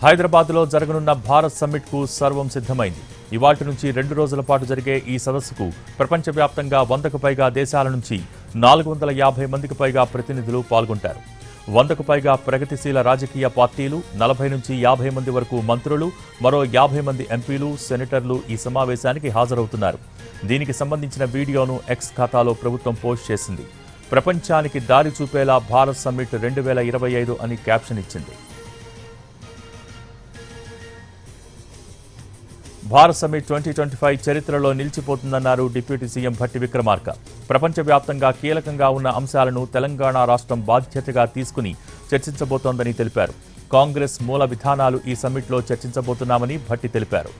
హైదరాబాద్లో జరగనున్న భారత్ సమ్మిట్కు సర్వం సిద్ధమైంది. ఇవాల్టి నుంచి 2 రోజుల పాటు జరిగే ఈ సదస్సుకు ప్రపంచవ్యాప్తంగా 100కు పైగా దేశాల నుంచి 450 మందికి పైగా ప్రతినిధులు పాల్గొంటారు. 100కు పైగా ప్రగతిశీల రాజకీయ పార్టీలు, 40 నుంచి 50 మంది వరకు మంత్రులు, మరో 50 మంది ఎంపీలు, సెనేటర్లు ఈ సమావేశానికి హాజరవుతున్నారు. దీనికి సంబంధించిన వీడియోను ఎక్స్ ఖాతాలో ప్రభుత్వం పోస్ట్ చేసింది. ప్రపంచానికి దారి చూపేలా భారత్ సమ్మిట్ 2025 అని క్యాప్షన్ ఇచ్చింది. భారత్ సమ్మిట్ 2025 చరిత్రలో నిలిచిపోతుందన్నారు డిప్యూటీ సీఎం భట్టి విక్రమార్క. ప్రపంచవ్యాప్తంగా కీలకంగా ఉన్న అంశాలను తెలంగాణ రాష్ట్రం బాధ్యతగా తీసుకుని చర్చించబోతోందని తెలిపారు. కాంగ్రెస్ మూల విధానాలు ఈ సమ్మిట్లో చర్చించబోతున్నామని భట్టి తెలిపారు.